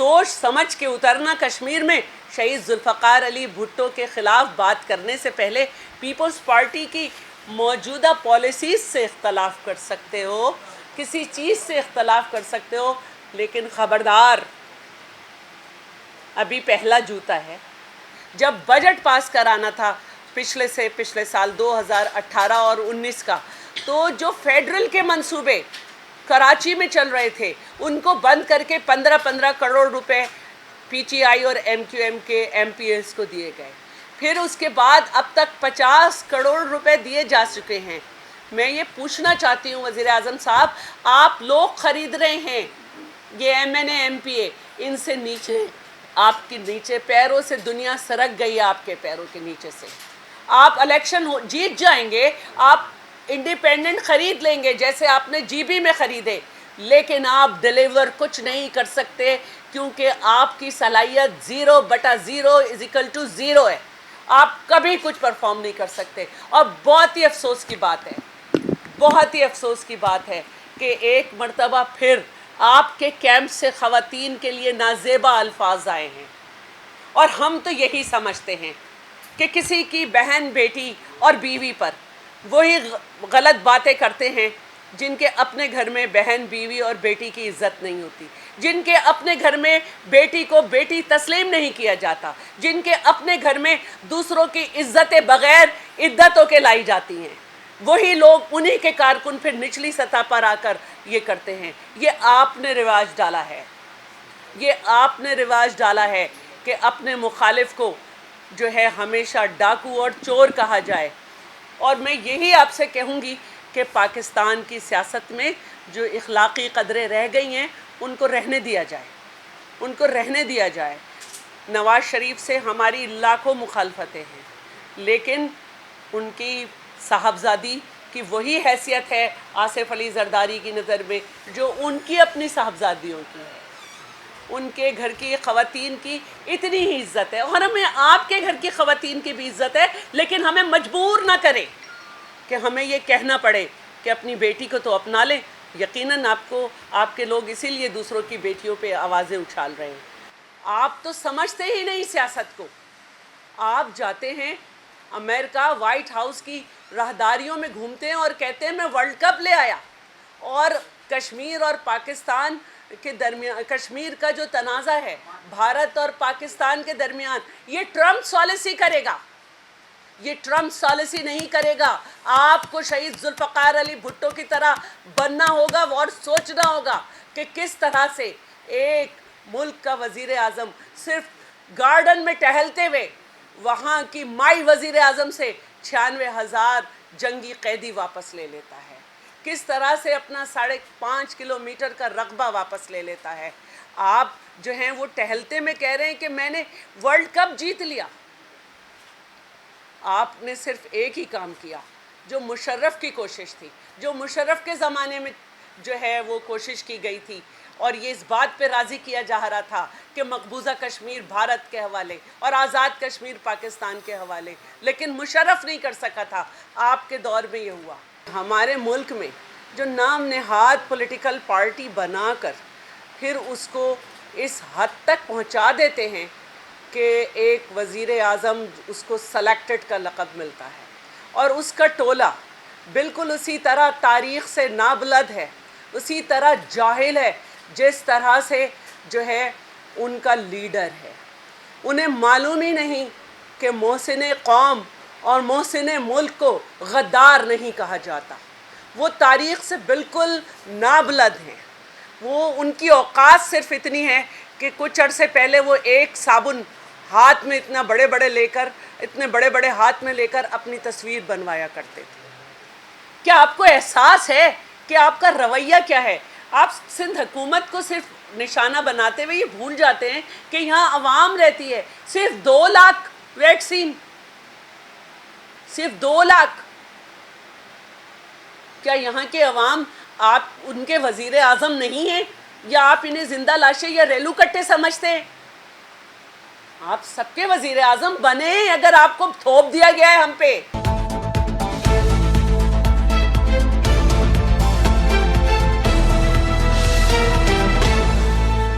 सोच समझ के उतरना कश्मीर में। शहीद जुल्फ़िकार अली भुट्टो के ख़िलाफ़ बात करने से पहले पीपल्स पार्टी की मौजूदा पॉलिसीज़ से इख्तलाफ कर सकते हो, किसी चीज़ से इख्तलाफ कर सकते हो, लेकिन ख़बरदार अभी पहला जूता है। जब बजट पास कराना था पिछले साल 2018 और 19 का, तो जो फेडरल के मंसूबे कराची में चल रहे थे उनको बंद करके 15-15 करोड़ रुपए पीटीआई और एमक्यूएम के एमपीएस को दिए गए। फिर उसके बाद अब तक 50 करोड़ रुपए दिए जा चुके हैं। मैं ये पूछना चाहती हूँ वज़ीर आज़म साहब, आप लोग ख़रीद रहे हैं ये एमएनए एमपीए, इनसे नीचे आपके नीचे पैरों से दुनिया सरक गई है, आपके पैरों के नीचे से। आप इलेक्शन जीत जाएंगे, आप इंडिपेंडेंट ख़रीद लेंगे जैसे आपने जीबी में ख़रीदे, लेकिन आप डिलीवर कुछ नहीं कर सकते क्योंकि आपकी सलाहियत 0/0 = 0 है। आप कभी कुछ परफॉर्म नहीं कर सकते। और बहुत ही अफसोस की बात है, बहुत ही अफसोस की बात है कि एक मर्तबा फिर आपके कैंप से ख़वातीन के लिए नाज़ेबा अल्फाज आए हैं। और हम तो यही समझते हैं कि किसी की बहन, बेटी और बीवी पर वही गलत बातें करते हैं जिनके अपने घर में बहन, बीवी और बेटी की इज़्ज़त नहीं होती, जिनके अपने घर में बेटी को बेटी तस्लीम नहीं किया जाता, जिनके अपने घर में दूसरों की इज़्ज़तें बग़ैर इद्दतों के लाई जाती हैं। वही लोग, उन्हीं के कारकुन फिर निचली सतह पर आकर ये करते हैं। ये आपने रिवाज डाला है, ये आपने रिवाज डाला है कि अपने मुखालिफ को जो है हमेशा डाकू और चोर कहा जाए। और मैं यही आपसे कहूँगी कि पाकिस्तान की सियासत में जो इखलाकी कदरें रह गई हैं उनको रहने दिया जाए, उनको रहने दिया जाए। नवाज़ शरीफ से हमारी लाखों मुखालफतें हैं, लेकिन उनकी साहबजादी की वही हैसियत है आसिफ अली जरदारी की नज़र में जो उनकी अपनी साहबजादियों की है। उनके घर की ख़वातीन की इतनी ही इज़्ज़त है और हमें आपके घर की ख़वातीन की भी इज़्ज़त है, लेकिन हमें मजबूर ना करें कि हमें ये कहना पड़े कि अपनी बेटी को तो अपना लें। यकीनन आपको, आपके लोग इसीलिए दूसरों की बेटियों पे आवाज़ें उछाल रहे हैं। आप तो समझते ही नहीं सियासत को। आप जाते हैं अमेरिका, वाइट हाउस की राहदारियों में घूमते हैं और कहते हैं मैं वर्ल्ड कप ले आया, और कश्मीर और पाकिस्तान के दरमियान, कश्मीर का जो तनाज़ा है भारत और पाकिस्तान के दरमियान, ये ट्रम्प पॉलिसी करेगा, ये ट्रम्प पॉलिसी नहीं करेगा। आपको शहीद जुल्फ़िकार अली भुट्टो की तरह बनना होगा और सोचना होगा कि किस तरह से एक मुल्क का वज़ीर आज़म सिर्फ गार्डन में टहलते हुए वहाँ की माई वज़ीर आज़म से 96,000 जंगी कैदी वापस ले लेता है, किस तरह से अपना 5.5 किलोमीटर का रकबा वापस ले लेता है। आप जो हैं वो टहलते में कह रहे हैं कि मैंने वर्ल्ड कप जीत लिया। आपने सिर्फ एक ही काम किया जो मुशर्रफ की कोशिश थी, जो मुशर्रफ के ज़माने में जो है वो कोशिश की गई थी, और ये इस बात पे राज़ी किया जा रहा था कि मकबूजा कश्मीर भारत के हवाले और आज़ाद कश्मीर पाकिस्तान के हवाले, लेकिन मुशर्रफ नहीं कर सका था। आपके दौर में ये हुआ। हमारे मुल्क में जो नाम नेहाद पॉलिटिकल पार्टी बनाकर फिर उसको इस हद तक पहुंचा देते हैं कि एक वज़ीर आज़म, उसको सेलेक्टेड का लक़ब मिलता है और उसका टोला बिल्कुल उसी तरह तारीख़ से नाबलद है, उसी तरह जाहिल है जिस तरह से जो है उनका लीडर है। उन्हें मालूम ही नहीं कि मोहसिन कौम और मोहसिन मुल्क को गद्दार नहीं कहा जाता। वो तारीख़ से बिल्कुल नाबलद हैं। वो, उनकी औकात सिर्फ इतनी है कि कुछ अरसे पहले वो एक साबुन हाथ में इतना बड़े बड़े हाथ में लेकर अपनी तस्वीर बनवाया करते थे। क्या आपको एहसास है कि आपका रवैया क्या है? आप सिंध हुकूमत को सिर्फ निशाना बनाते हुए ये भूल जाते हैं कि यहाँ अवाम रहती है। सिर्फ 2 लाख वैक्सीन, सिर्फ 2 लाख। क्या यहाँ के अवाम आप उनके वज़ीर आज़म नहीं हैं, या आप इन्हें जिंदा लाशें या रेलू कट्टे समझते हैं? आप सबके वज़ीर आज़म बने, अगर आपको थोप दिया गया है हम पे।